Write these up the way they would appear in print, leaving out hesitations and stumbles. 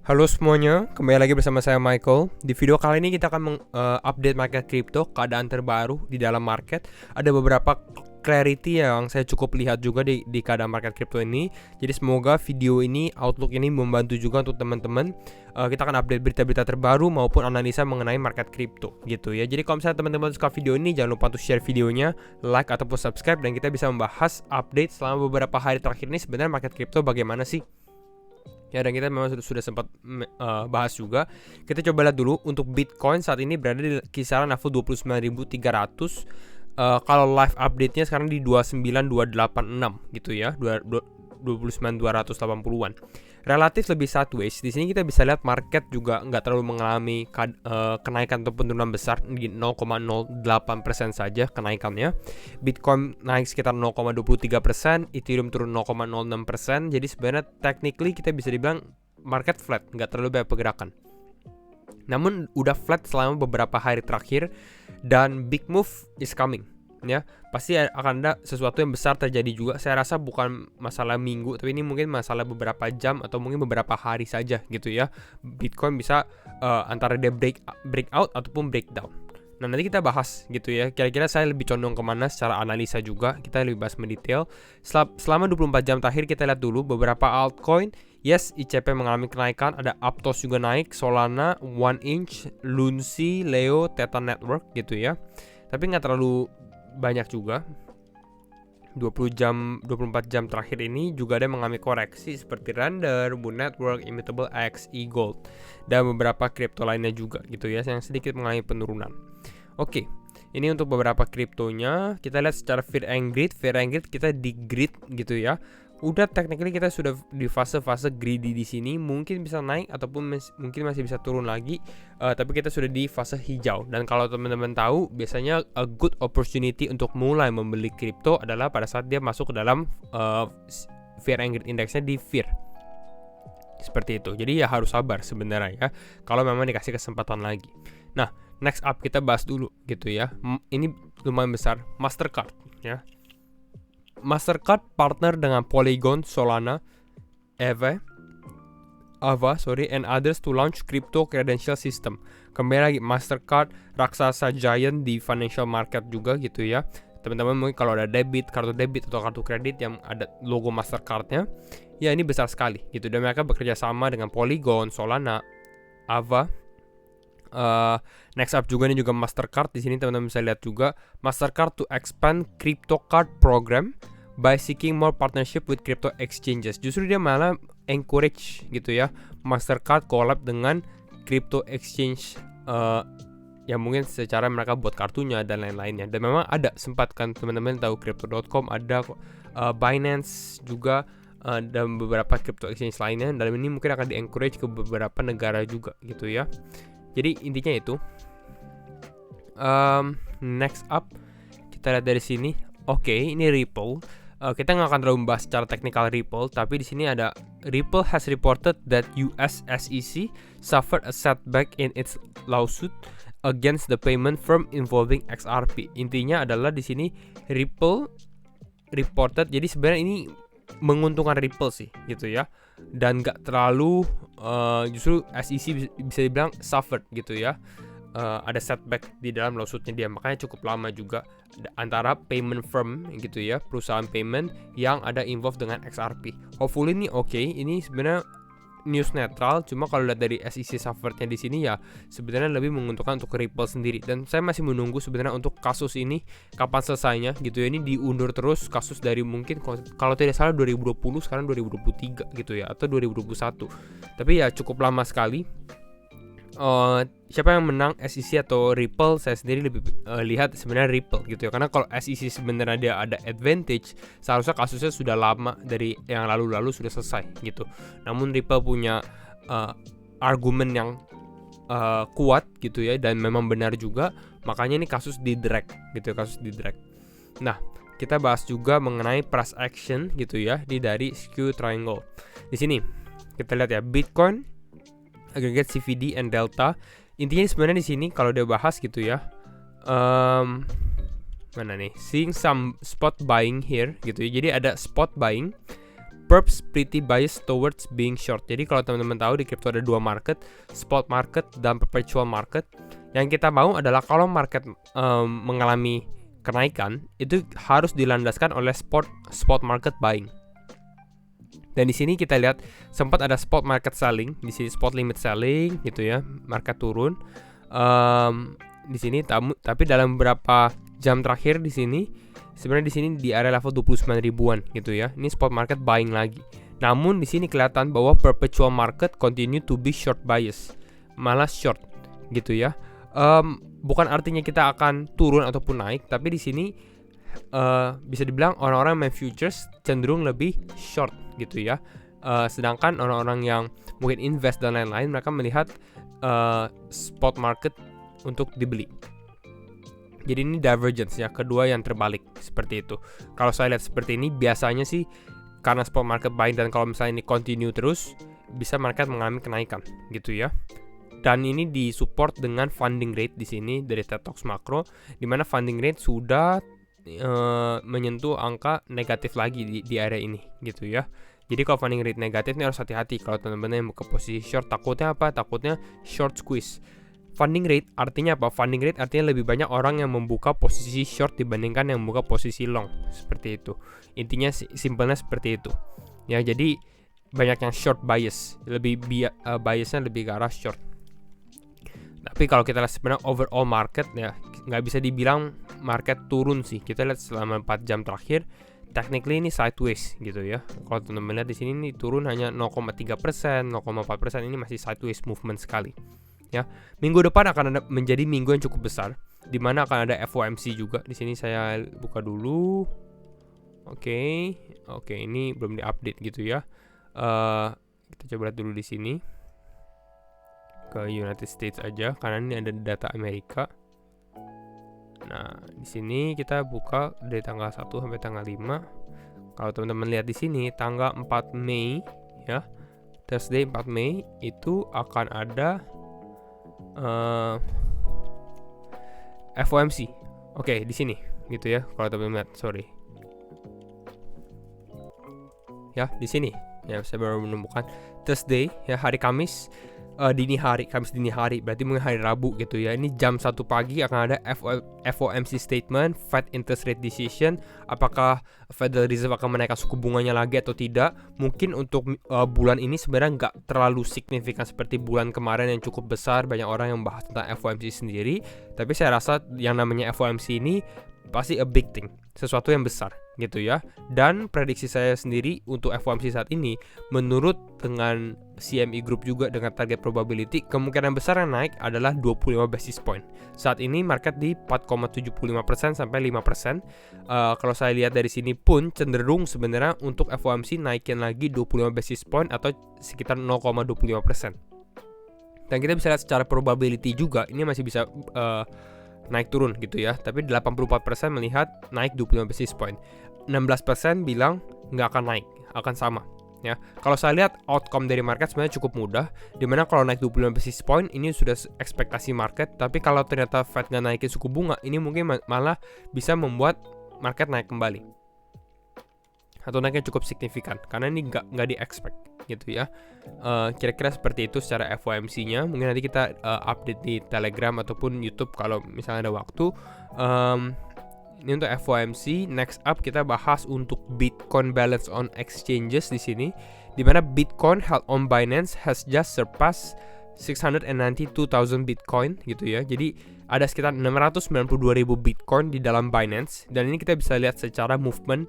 Halo semuanya, kembali lagi bersama saya Michael. Di video kali ini kita akan update market crypto, keadaan terbaru di dalam market. Ada beberapa clarity yang saya cukup lihat juga di keadaan market crypto ini. Jadi semoga video ini, outlook ini membantu juga untuk teman-teman. Kita akan update berita-berita terbaru maupun analisa mengenai market crypto gitu ya. Jadi kalau misalnya teman-teman suka video ini, jangan lupa untuk share videonya, like ataupun subscribe, dan kita bisa membahas update selama beberapa hari terakhir ini sebenarnya market crypto bagaimana sih. Ya, dan kita memang sudah sempat bahas juga. Kita coba lihat dulu untuk Bitcoin saat ini berada di kisaran level 29.300. Kalau live update-nya sekarang di 29.286 gitu ya, 29.280-an. Relatif lebih sideways. Di sini kita bisa lihat market juga nggak terlalu mengalami kenaikan atau penurunan besar, di 0,08% saja kenaikannya. Bitcoin naik sekitar 0,23%, Ethereum turun 0,06%. Jadi sebenarnya technically kita bisa dibilang market flat, nggak terlalu banyak pergerakan. Namun udah flat selama beberapa hari terakhir dan big move is coming. Ya, pasti akan ada sesuatu yang besar terjadi juga. Saya rasa bukan masalah minggu, tapi ini mungkin masalah beberapa jam atau mungkin beberapa hari saja gitu ya. Bitcoin bisa antara dia breakout ataupun breakdown. Nah, nanti kita bahas gitu ya. Kira-kira saya lebih condong kemana secara analisa juga. Kita lebih bahas mendetail. Selama 24 jam terakhir kita lihat dulu beberapa altcoin. Yes, ICP mengalami kenaikan. Ada Aptos juga naik, Solana, 1inch, Lunsi, Leo, Theta Network gitu ya. Tapi nggak terlalu banyak juga. 24 jam terakhir ini juga ada yang mengalami koreksi seperti Render, Moon Network, Immutable X, eGold, dan beberapa kripto lainnya juga gitu ya, yang sedikit mengalami penurunan. Oke, ini untuk beberapa kriptonya. Kita lihat secara fear and greed. Fear and greed kita di greed gitu ya. Udah technically kita sudah di fase-fase greedy di sini, mungkin bisa naik ataupun mungkin masih bisa turun lagi, tapi kita sudah di fase hijau. Dan kalau teman-teman tahu, biasanya a good opportunity untuk mulai membeli kripto adalah pada saat dia masuk ke dalam fear and greed indexnya di fear. Seperti itu. Jadi ya harus sabar sebenarnya ya, kalau memang dikasih kesempatan lagi. Nah, next up kita bahas dulu gitu ya. Ini lumayan besar, Mastercard ya. Mastercard partner dengan Polygon, Solana, Ava, and others to launch crypto credential system. Kembali lagi, Mastercard raksasa giant di financial market juga gitu ya. Teman-teman mungkin kalau ada kartu debit atau kartu kredit yang ada logo Mastercard-nya, ya ini besar sekali gitu. Dan mereka bekerja sama dengan Polygon, Solana, Ava. Next up juga ini juga Mastercard. Di sini teman-teman bisa lihat juga Mastercard to expand crypto card program by seeking more partnership with crypto exchanges. Justru dia malah encourage gitu ya, Mastercard collab dengan crypto exchange yang mungkin secara mereka buat kartunya dan lain-lainnya. Dan memang ada, sempat kan teman-teman tahu crypto.com ada, Binance juga, dan beberapa crypto exchange lainnya. Dan ini mungkin akan di-encourage ke beberapa negara juga gitu ya. Jadi intinya itu. Next up kita lihat dari sini. Oke, ini Ripple. Kita nggak akan terlalu membahas secara teknikal Ripple, tapi di sini ada Ripple has reported that US SEC suffered a setback in its lawsuit against the payment firm involving XRP. Intinya adalah di sini Ripple reported, jadi sebenarnya ini menguntungkan Ripple sih gitu ya, dan nggak terlalu justru SEC bisa dibilang suffered gitu ya. Ada setback di dalam lawsuitnya dia, makanya cukup lama juga antara payment firm gitu ya, perusahaan payment yang ada involved dengan XRP. Hopefully ini oke. Ini sebenarnya news netral, cuma kalau lihat dari SEC sufferednya di sini ya sebenarnya lebih menguntungkan untuk Ripple sendiri. Dan saya masih menunggu sebenarnya untuk kasus ini kapan selesainya gitu ya. Ini diundur terus kasus dari mungkin kalau tidak salah 2020, sekarang 2023 gitu ya, atau 2021. Tapi ya cukup lama sekali. Siapa yang menang, SEC atau Ripple? Saya sendiri lebih lihat sebenarnya Ripple gitu ya, karena kalau SEC sebenarnya dia ada advantage, seharusnya kasusnya sudah lama dari yang lalu-lalu sudah selesai gitu. Namun Ripple punya argumen yang kuat gitu ya, dan memang benar juga, makanya ini kasus di drag gitu ya, kasus di drag. Nah, kita bahas juga mengenai price action gitu ya, dari skew triangle. Di sini kita lihat ya, Bitcoin, aggregate CVD and Delta. Intinya sebenarnya di sini kalau dia bahas gitu ya, mana nih, seeing some spot buying here gitu ya. Jadi ada spot buying perps pretty biased towards being short. Jadi kalau teman-teman tahu di crypto ada dua market, spot market dan perpetual market. Yang kita mau adalah kalau market mengalami kenaikan, itu harus dilandaskan oleh spot market buying. Dan di sini kita lihat sempat ada spot market selling, di sini spot limit selling gitu ya, market turun. Di sini tapi dalam beberapa jam terakhir di sini sebenarnya di sini di area level 29 ribuan gitu ya. Ini spot market buying lagi. Namun di sini kelihatan bahwa perpetual market continue to be short bias, malah short gitu ya. Bukan artinya kita akan turun ataupun naik, tapi di sini bisa dibilang orang-orang main futures cenderung lebih short gitu ya. Sedangkan orang-orang yang mungkin invest dan lain-lain, mereka melihat spot market untuk dibeli. Jadi ini divergence ya, kedua yang terbalik seperti itu. Kalau saya lihat seperti ini, biasanya sih karena spot market buying, dan kalau misalnya ini continue terus, bisa market mengalami kenaikan gitu ya. Dan ini disupport dengan funding rate di sini dari TED Talks Makro, di mana funding rate sudah menyentuh angka negatif lagi di area ini gitu ya. Jadi kalau funding rate negatif ini harus hati-hati kalau teman-teman yang buka posisi short. Takutnya apa? Takutnya short squeeze. Funding rate artinya apa? Funding rate artinya lebih banyak orang yang membuka posisi short dibandingkan yang membuka posisi long, seperti itu. Intinya simpelnya seperti itu. Ya, jadi banyak yang short bias, lebih biasnya lebih ke arah short. Tapi kalau kita lihat sebenarnya overall market ya, nggak bisa dibilang market turun sih. Kita lihat selama 4 jam terakhir, technically ini sideways gitu ya. Kalau teman-teman lihat di sini ini turun hanya 0,3%, 0,4%, ini masih sideways movement sekali. Ya, minggu depan akan ada menjadi minggu yang cukup besar, di mana akan ada FOMC juga. Di sini saya buka dulu. Oke, ini belum diupdate gitu ya. Kita coba lihat dulu di sini ke United States aja, karena ini ada data Amerika. Nah, di sini kita buka dari tanggal 1 sampai tanggal 5. Kalau teman-teman lihat di sini tanggal 4 Mei ya, Thursday 4 Mei itu akan ada FOMC. Oke, di sini gitu ya. Kalau teman-teman lihat, sorry. Ya, di sini. Ya, saya baru menemukan Thursday ya, hari Kamis Kamis dini hari, berarti mungkin hari Rabu gitu ya. Ini jam 1 pagi akan ada FOMC statement, Fed interest rate decision. Apakah Federal Reserve akan menaikkan suku bunganya lagi atau tidak? Mungkin untuk bulan ini sebenarnya nggak terlalu signifikan seperti bulan kemarin yang cukup besar, banyak orang yang membahas tentang FOMC sendiri. Tapi saya rasa yang namanya FOMC ini pasti a big thing, sesuatu yang besar gitu ya. Dan prediksi saya sendiri untuk FOMC saat ini, menurut dengan CME Group juga dengan target probability, kemungkinan besar yang naik adalah 25 basis point. Saat ini market di 4,75% sampai 5%. Kalau saya lihat dari sini pun cenderung sebenarnya untuk FOMC naikin lagi 25 basis point atau sekitar 0,25%. Dan kita bisa lihat secara probability juga ini masih bisa naik turun gitu ya. Tapi 84% melihat naik 25 basis point. 16% bilang nggak akan naik, akan sama. Ya, kalau saya lihat outcome dari market sebenarnya cukup mudah, dimana kalau naik 25 basis point ini sudah ekspektasi market, tapi kalau ternyata Fed nggak naikin suku bunga, ini mungkin malah bisa membuat market naik kembali atau naiknya cukup signifikan, karena ini nggak di-expect gitu ya. Kira-kira seperti itu secara FOMC-nya. Mungkin nanti kita update di Telegram ataupun YouTube kalau misalnya ada waktu. Ini untuk FOMC. Next up kita bahas untuk Bitcoin balance on exchanges di sini, di mana Bitcoin held on Binance has just surpassed 692,000 Bitcoin gitu ya. Jadi ada sekitar 692,000 Bitcoin di dalam Binance, dan ini kita bisa lihat secara movement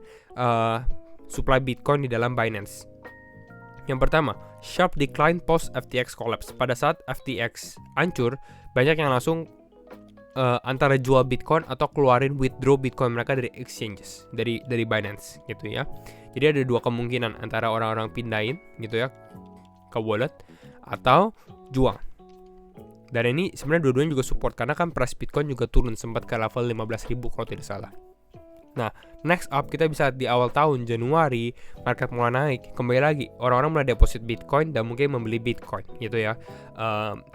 supply Bitcoin di dalam Binance. Yang pertama, sharp decline post FTX collapse. Pada saat FTX hancur, banyak yang langsung antara jual Bitcoin atau keluarin withdraw Bitcoin mereka dari exchanges, dari Binance gitu ya. Jadi ada dua kemungkinan, antara orang-orang pindahin gitu ya ke wallet atau jual. Dan ini sebenarnya dua-duanya juga support, karena kan price Bitcoin juga turun sempat ke level 15.000 kalau tidak salah. Nah, next up kita bisa di awal tahun Januari market mulai naik, kembali lagi orang-orang mulai deposit Bitcoin dan mungkin membeli Bitcoin gitu ya,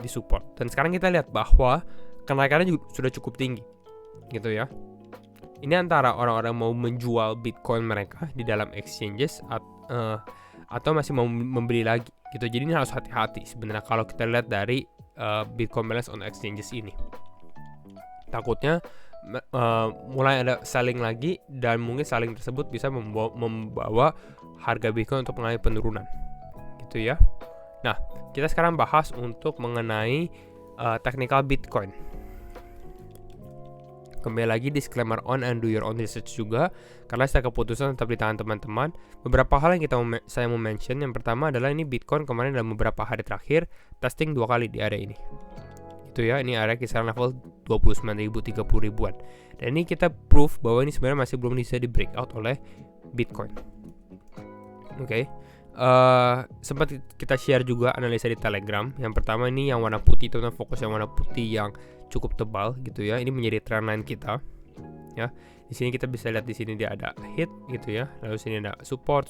di support. Dan sekarang kita lihat bahwa kenaikannya juga sudah cukup tinggi gitu ya. Ini antara orang-orang mau menjual Bitcoin mereka di dalam exchanges atau masih mau membeli lagi gitu. Jadi ini harus hati-hati sebenarnya kalau kita lihat dari Bitcoin balance on exchanges ini. Takutnya mulai ada selling lagi, dan mungkin selling tersebut bisa membawa harga Bitcoin untuk mengalami penurunan gitu ya. Nah, kita sekarang bahas untuk mengenai technical Bitcoin. Kembali lagi disclaimer on and do your own research juga, karena setelah keputusan tetap di tangan teman-teman. Beberapa hal yang saya mau mention, yang pertama adalah ini Bitcoin kemarin dalam beberapa hari terakhir testing 2 kali di area ini gitu ya. Ini area kisaran level 29.000 30.000-an, dan ini kita proof bahwa ini sebenarnya masih belum bisa di breakout oleh Bitcoin. Oke. Sempat kita share juga analisa di Telegram. Yang pertama ini yang warna putih, teman-teman, fokus yang warna putih yang cukup tebal gitu ya. Ini menjadi trendline kita ya. Di sini kita bisa lihat, di sini dia ada hit gitu ya. Lalu sini ada support,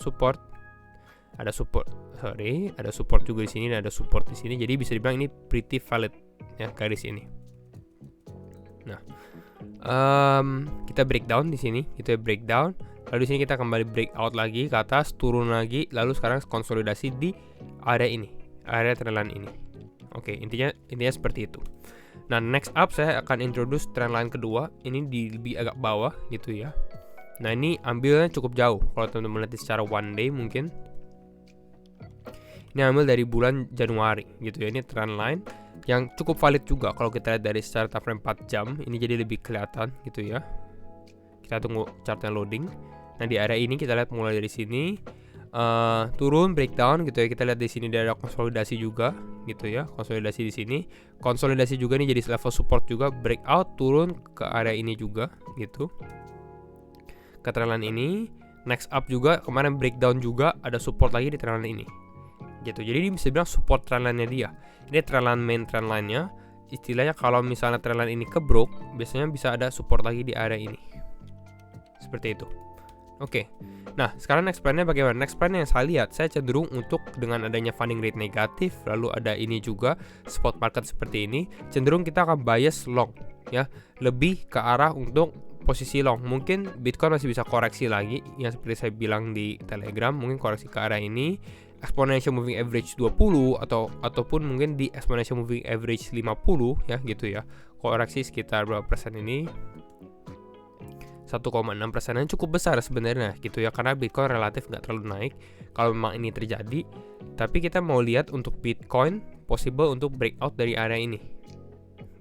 ada support juga di sini, dan ada support di sini. Jadi bisa dibilang ini pretty valid ya garis ini. Nah, kita breakdown di sini, gitu ya, breakdown. Lalu di sini kita kembali breakout lagi ke atas, turun lagi, lalu sekarang konsolidasi di area ini, area trendline ini. Oke, intinya seperti itu. Nah, next up saya akan introduce trendline kedua, ini di lebih agak bawah gitu ya. Nah, ini ambilnya cukup jauh kalau teman-teman lihat secara one day mungkin. Ini ambil dari bulan Januari gitu ya. Ini trendline yang cukup valid juga kalau kita lihat dari secara time frame 4 jam, ini jadi lebih kelihatan gitu ya. Kita tunggu chartnya loading. Nah, di area ini kita lihat mulai dari sini turun, breakdown gitu ya. Kita lihat di sini ada konsolidasi juga gitu ya. Konsolidasi di sini, konsolidasi juga nih jadi level support juga, breakout, turun ke area ini juga gitu. Ke trendline ini, next up juga kemarin breakdown juga, ada support lagi di trendline ini. Gitu. Jadi ini bisa bilang support trendline-nya dia. Ini trendline main trendline-nya. Istilahnya kalau misalnya trendline ini kebrok, biasanya bisa ada support lagi di area ini. Seperti itu. Oke. Nah, sekarang next plan-nya bagaimana? Next plan yang saya lihat, saya cenderung untuk dengan adanya funding rate negatif, lalu ada ini juga spot market seperti ini, cenderung kita akan bias long ya, lebih ke arah untuk posisi long. Mungkin Bitcoin masih bisa koreksi lagi, yang seperti saya bilang di Telegram, mungkin koreksi ke arah ini, exponential moving average 20 ataupun mungkin di exponential moving average 50 ya gitu ya. Koreksi sekitar berapa persen ini? 1,6%, cukup besar sebenarnya gitu ya, karena Bitcoin relatif nggak terlalu naik kalau memang ini terjadi. Tapi kita mau lihat untuk Bitcoin possible untuk breakout dari area ini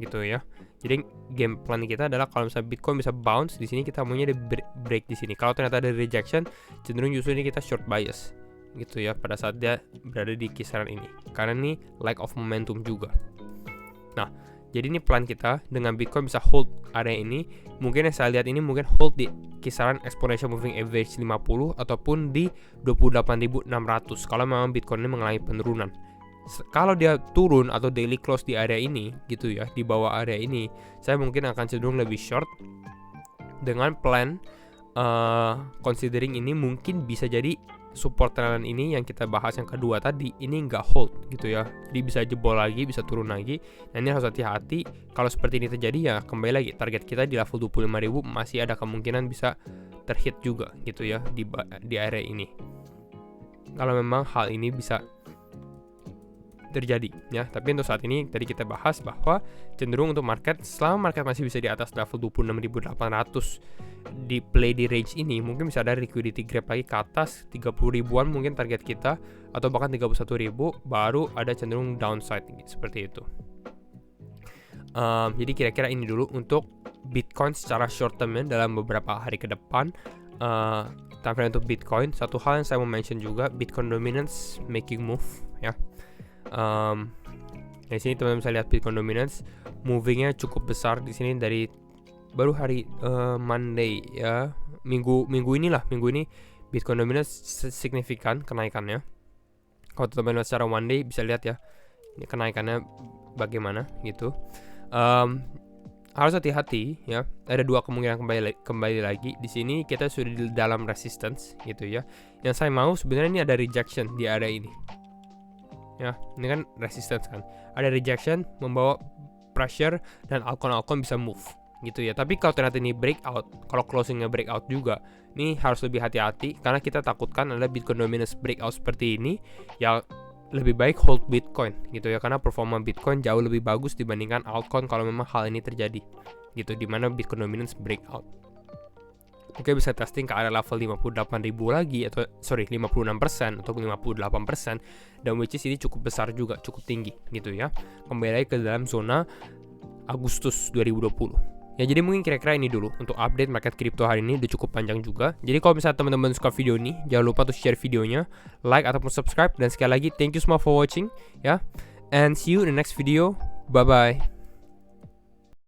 gitu ya. Jadi game plan kita adalah kalau misalnya Bitcoin bisa bounce di sini, kita maunya di break di sini. Kalau ternyata ada rejection, cenderung justru ini kita short bias gitu ya pada saat dia berada di kisaran ini, karena ini lack of momentum juga. Nah, jadi ini plan kita dengan Bitcoin bisa hold area ini. Mungkin yang saya lihat ini mungkin hold di kisaran exponential moving average 50 ataupun di 28.600 kalau memang Bitcoin ini mengalami penurunan. Kalau dia turun atau daily close di area ini gitu ya, di bawah area ini, saya mungkin akan cenderung lebih short dengan plan considering ini mungkin bisa jadi support trendline ini yang kita bahas yang kedua tadi ini nggak hold gitu ya, jadi bisa jebol lagi, bisa turun lagi. Nah, ini harus hati-hati. Kalau seperti ini terjadi ya kembali lagi target kita di level 25.000 masih ada kemungkinan bisa terhit juga gitu ya di area ini, kalau memang hal ini bisa terjadi ya. Tapi untuk saat ini tadi kita bahas bahwa cenderung untuk market, selama market masih bisa di atas level 26.800 di play di range ini, mungkin bisa ada liquidity grab lagi ke atas 30.000-an mungkin target kita, atau bahkan 31.000 baru ada cenderung downside seperti itu. Jadi kira-kira ini dulu untuk Bitcoin secara short term dalam beberapa hari ke depan. Time frame untuk Bitcoin, satu hal yang saya mau mention juga, Bitcoin dominance making move ya. Di sini teman-teman bisa lihat Bitcoin dominance movingnya cukup besar di sini dari baru hari Monday ya, minggu ini Bitcoin dominance signifikan kenaikannya. Kalau teman-teman secara one day bisa lihat ya, ini kenaikannya bagaimana gitu. Harus hati-hati ya. Ada dua kemungkinan kembali lagi di sini kita sudah di dalam resistance gitu ya. Yang saya mau sebenarnya ini ada rejection di area ini. Ya, ini kan resistance kan. Ada rejection membawa pressure dan altcoin bisa move gitu ya. Tapi kalau ternyata ini breakout, kalau closingnya breakout juga, ini harus lebih hati-hati karena kita takutkan ada Bitcoin dominance breakout seperti ini, ya lebih baik hold Bitcoin gitu ya, karena performa Bitcoin jauh lebih bagus dibandingkan altcoin kalau memang hal ini terjadi gitu, dimana Bitcoin dominance breakout. Oke, bisa testing ke area level 58.000 lagi, atau 56% atau 58%, dan which is ini cukup besar juga, cukup tinggi gitu ya. Kembali lagi ke dalam zona Agustus 2020. Ya, jadi mungkin kira-kira ini dulu untuk update market crypto hari ini, udah cukup panjang juga. Jadi kalau misalnya teman-teman suka video ini, jangan lupa untuk share videonya, like ataupun subscribe, dan sekali lagi thank you semua for watching ya. And see you in the next video. Bye bye.